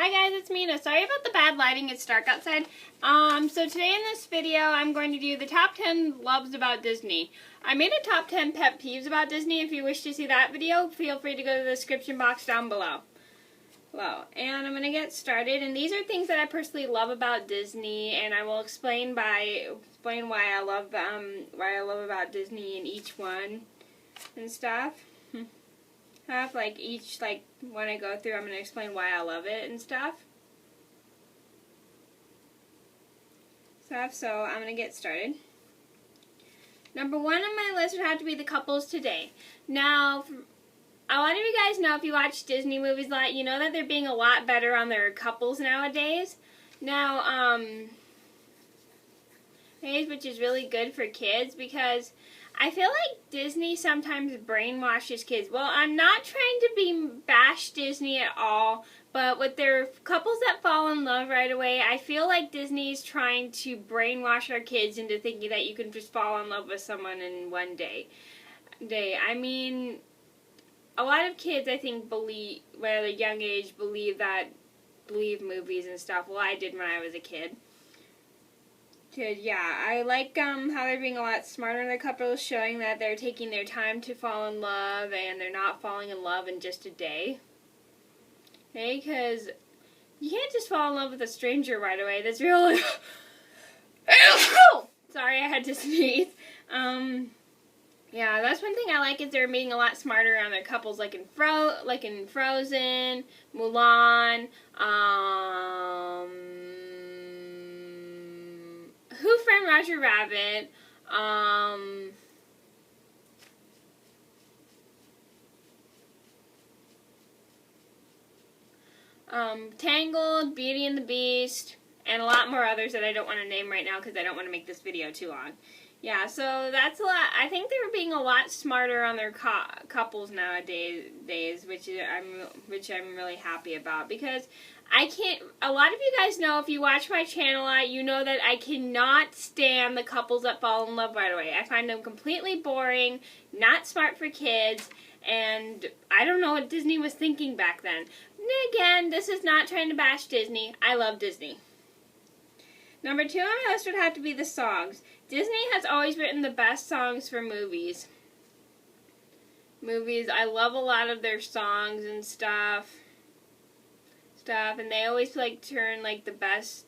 Hi guys, it's Mena. Sorry about the bad lighting, it's dark outside. So today in this video, I'm going to do the top 10 loves about Disney. I made a top 10 pet peeves about Disney. If you wish to see that video, feel free to go to the description box down below. And I'm going to get started, and these are things that I personally love about Disney, and I will explain why I love about Disney in each one and stuff. When I go through, I'm going to explain why I love it and stuff. So I'm going to get started. Number one on my list would have to be the couples today. Now, a lot of you guys know, if you watch Disney movies a lot, you know that they're being a lot better on their couples nowadays. Now, which is really good for kids, because I feel like Disney sometimes brainwashes kids. Well, I'm not trying to bash Disney at all, but with their couples that fall in love right away, I feel like Disney's trying to brainwash our kids into thinking that you can just fall in love with someone in one day. I mean, a lot of kids, I think, at a young age, believe movies and stuff. Well, I did when I was a kid. Yeah, I like how they're being a lot smarter in their couples, showing that they're taking their time to fall in love, and they're not falling in love in just a day. Okay, because you can't just fall in love with a stranger right away. That's really... Sorry, I had to sneeze. Yeah, that's one thing I like, is they're being a lot smarter on their couples, like in Frozen, Mulan, Who Framed Roger Rabbit, Tangled, Beauty and the Beast, and a lot more others that I don't want to name right now because I don't want to make this video too long. Yeah, so that's a lot. I think they're being a lot smarter on their couples nowadays, which I'm really happy about, because a lot of you guys know, if you watch my channel a lot, you know that I cannot stand the couples that fall in love right away. I find them completely boring, not smart for kids, and I don't know what Disney was thinking back then. And again, this is not trying to bash Disney. I love Disney. Number 2 on my list would have to be the songs. Disney has always written the best songs for movies. I love a lot of their songs and stuff, and they always turn the best,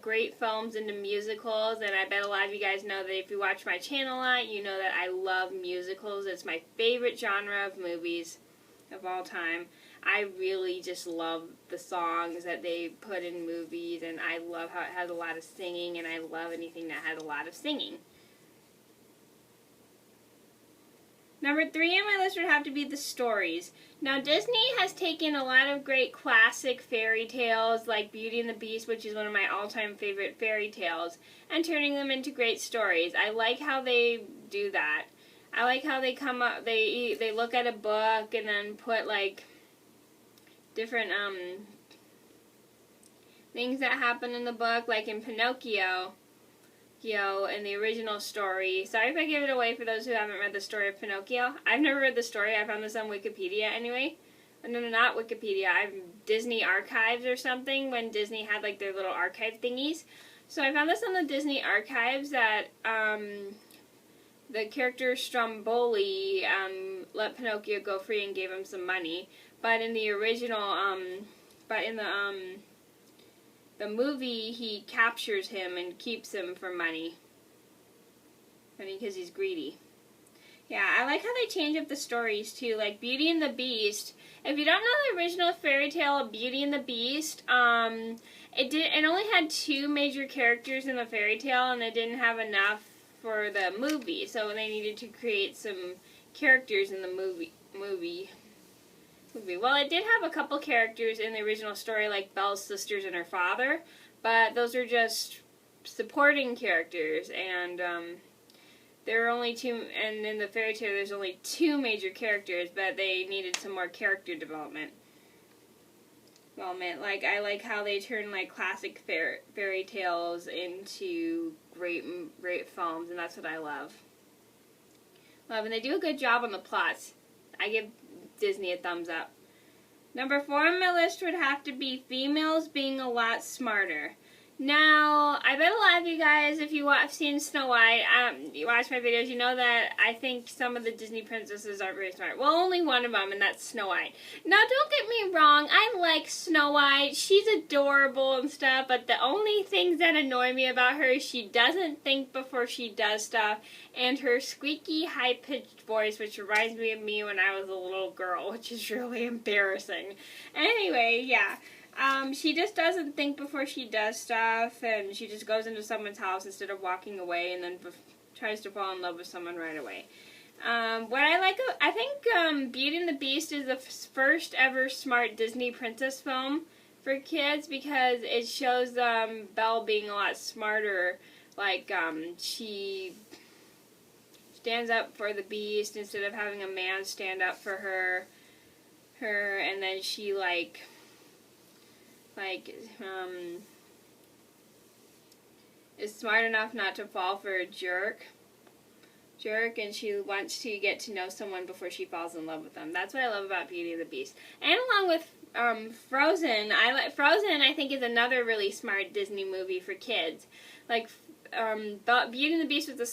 great films into musicals. And I bet a lot of you guys know that if you watch my channel a lot, you know that I love musicals. It's my favorite genre of movies of all time. I really just love the songs that they put in movies, and I love how it has a lot of singing, and I love anything that has a lot of singing. Number 3 on my list would have to be the stories. Now, Disney has taken a lot of great classic fairy tales like Beauty and the Beast, which is one of my all-time favorite fairy tales, and turning them into great stories. I like how they do that. I like how they they look at a book and then put different things that happen in the book, like in Pinocchio, in the original story. Sorry if I give it away for those who haven't read the story of Pinocchio. I've never read the story. I found this on Wikipedia anyway. No, not Wikipedia. Disney Archives or something, when Disney had their little archive thingies. So I found this on the Disney Archives, that the character Stromboli let Pinocchio go free and gave him some money. But in the original, the movie, he captures him and keeps him for money. Because he's greedy. Yeah, I like how they change up the stories too. Like Beauty and the Beast. If you don't know the original fairy tale of Beauty and the Beast, it only had 2 major characters in the fairy tale, and it didn't have enough for the movie, so they needed to create some characters in the movie. Well, it did have a couple characters in the original story, like Belle's sisters and her father, but those are just supporting characters, and there are only 2, and in the fairy tale there's only 2 major characters, but they needed some more character development. I like how they turn classic fairy tales into great films, and that's what I love. And they do a good job on the plots. I give Disney a thumbs up. Number 4 on my list would have to be females being a lot smarter. Now, I bet a lot of you guys, if you have seen Snow White, you watch my videos, you know that I think some of the Disney princesses are very smart. Well, only one of them, and that's Snow White. Now, don't get me wrong, I like Snow White. She's adorable and stuff, but the only things that annoy me about her is she doesn't think before she does stuff, and her squeaky, high-pitched voice, which reminds me of me when I was a little girl, which is really embarrassing. Anyway, yeah. She just doesn't think before she does stuff, and she just goes into someone's house instead of walking away, and then tries to fall in love with someone right away. What I like, I think Beauty and the Beast is the first ever smart Disney princess film for kids, because it shows Belle being a lot smarter. Like, she stands up for the Beast instead of having a man stand up for her, and then she, is smart enough not to fall for a jerk, and she wants to get to know someone before she falls in love with them. That's what I love about Beauty and the Beast. And along with Frozen, Frozen I think is another really smart Disney movie for kids. Like, Beauty and the Beast was the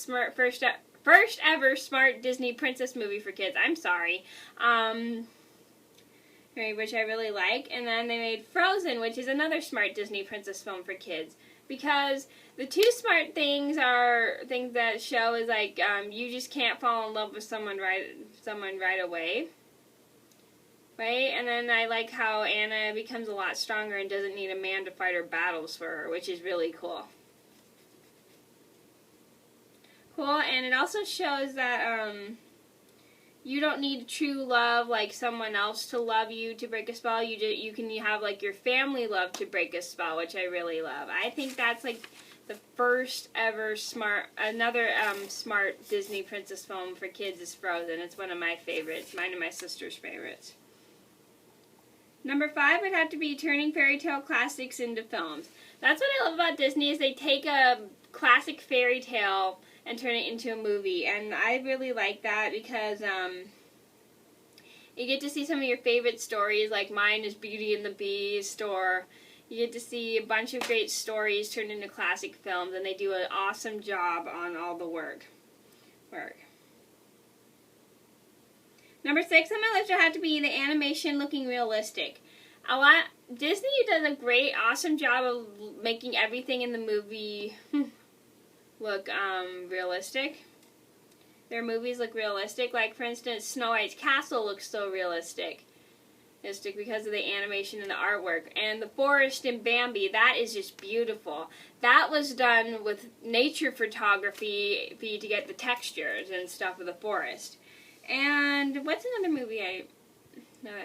first ever smart Disney princess movie for kids. I'm sorry. Which I really like, and then they made Frozen, which is another smart Disney princess film for kids, because the two smart things are things that show is like you just can't fall in love with someone right away, right? And then I like how Anna becomes a lot stronger and doesn't need a man to fight her battles for her, which is really cool. And it also shows that you don't need true love, like someone else to love you to break a spell. You can have like your family love to break a spell, which I really love. I think that's like the first ever smart Disney princess film for kids is Frozen. It's one of my favorites, mine and my sister's favorites. Number 5 would have to be turning fairy tale classics into films. That's what I love about Disney, is they take a classic fairy tale and turn it into a movie, and I really like that because you get to see some of your favorite stories, like mine is Beauty and the Beast, or you get to see a bunch of great stories turned into classic films, and they do an awesome job on all the work. Number 6 on my list would have to be the animation looking realistic. Disney does a great, awesome job of making everything in the movie look realistic. Their movies look realistic. Like, for instance, Snow White's castle looks so realistic because of the animation and the artwork. And the forest in Bambi, that is just beautiful. That was done with nature photography to get the textures and stuff of the forest. And what's another movie it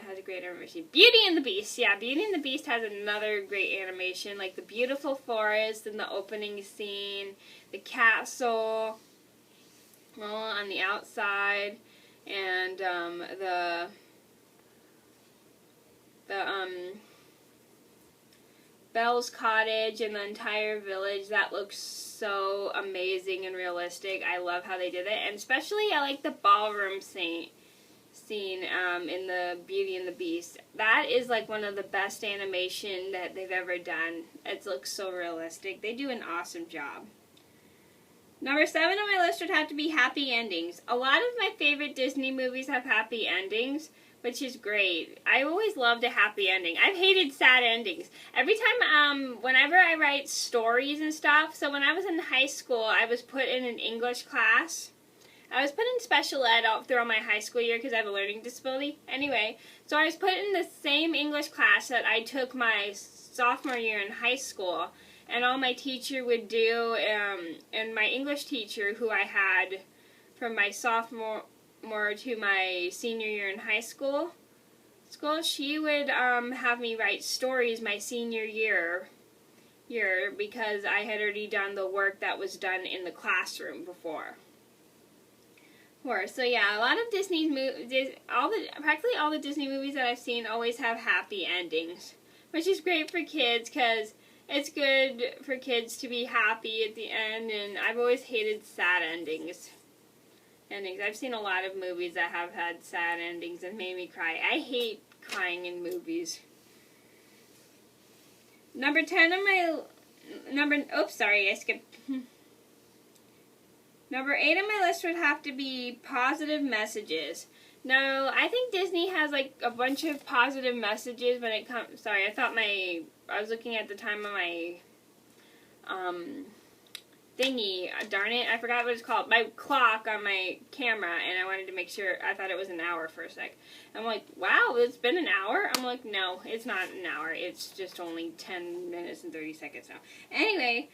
has a great animation? Beauty and the Beast. Yeah, Beauty and the Beast has another great animation, like the beautiful forest and the opening scene, the castle on the outside, and the Belle's cottage and the entire village. That looks so amazing and realistic. I love how they did it, and especially I like the ballroom scene in the Beauty and the Beast. That is like one of the best animation that they've ever done. It looks so realistic. They do an awesome job. Number 7 on my list would have to be happy endings. A lot of my favorite Disney movies have happy endings, which is great. I always loved a happy ending. I've hated sad endings. Every time, whenever I write stories and stuff, so when I was in high school, I was put in an English class. I was put in special ed all throughout my high school year because I have a learning disability. Anyway, so I was put in the same English class that I took my sophomore year in high school. And all my teacher would do, and my English teacher, who I had from my sophomore to my senior year in high school, she would have me write stories my senior year because I had already done the work that was done in the classroom before. So yeah, a lot of Disney's movies, practically all the Disney movies that I've seen always have happy endings, which is great for kids because it's good for kids to be happy at the end, and I've always hated sad endings. I've seen a lot of movies that have had sad endings and made me cry. I hate crying in movies. Number 10 on my oops, sorry, I skipped. Number 8 on my list would have to be positive messages. Now, I think Disney has like a bunch of positive messages when it comes. Sorry, I was looking at the time on my thingy. Darn it, I forgot what it's called. My clock on my camera, and I wanted to make sure. I thought it was an hour for a sec. I'm like, wow, it's been an hour? I'm like, no, it's not an hour. It's just only 10 minutes and 30 seconds now. Anyway,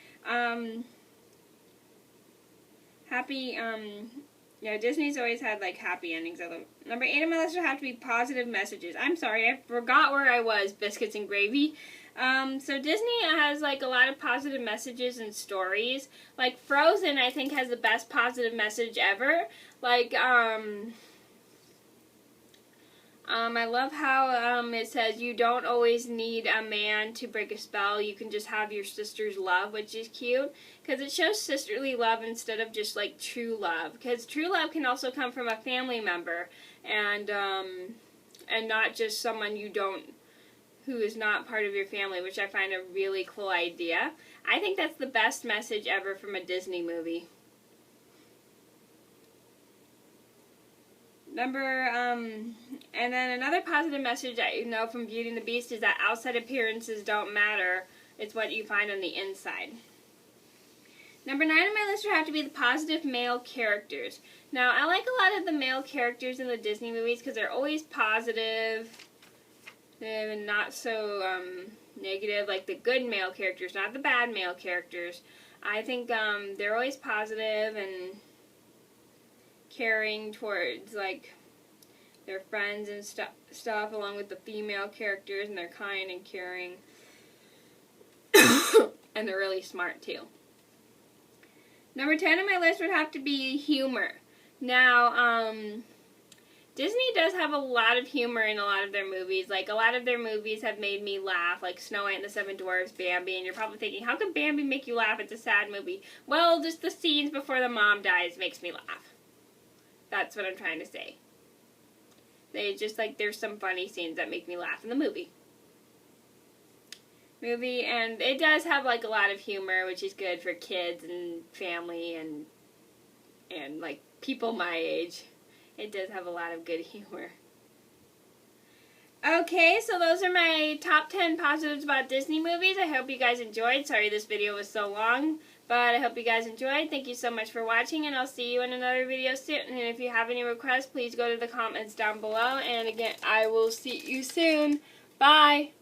yeah, Disney's always had like happy endings. Number 8 on my list would have to be positive messages. I'm sorry, I forgot where I was. Biscuits and gravy. So Disney has like a lot of positive messages and stories. Like Frozen, I think, has the best positive message ever. Like, I love how it says you don't always need a man to break a spell. You can just have your sister's love, which is cute because it shows sisterly love instead of just like true love. Because true love can also come from a family member and not just someone who is not part of your family, which I find a really cool idea. I think that's the best message ever from a Disney movie. And then another positive message I know from Beauty and the Beast is that outside appearances don't matter. It's what you find on the inside. Number 9 on my list would have to be the positive male characters. Now, I like a lot of the male characters in the Disney movies because they're always positive and not so negative, like the good male characters, not the bad male characters. I think they're always positive and caring towards like their friends and stuff, along with the female characters, and they're kind and caring, and they're really smart too. Number 10 on my list would have to be humor. Now, Disney does have a lot of humor in a lot of their movies. Like, a lot of their movies have made me laugh, like Snow White and the Seven Dwarfs, Bambi, and you're probably thinking, how could Bambi make you laugh? It's a sad movie. Well, just the scenes before the mom dies makes me laugh. That's what I'm trying to say. There's some funny scenes that make me laugh in the movie. And it does have, like, a lot of humor, which is good for kids and family and like, people my age. It does have a lot of good humor. Okay, so those are my top 10 positives about Disney movies. I hope you guys enjoyed. Sorry this video was so long, but I hope you guys enjoyed. Thank you so much for watching, and I'll see you in another video soon. And if you have any requests, please go to the comments down below. And again, I will see you soon. Bye!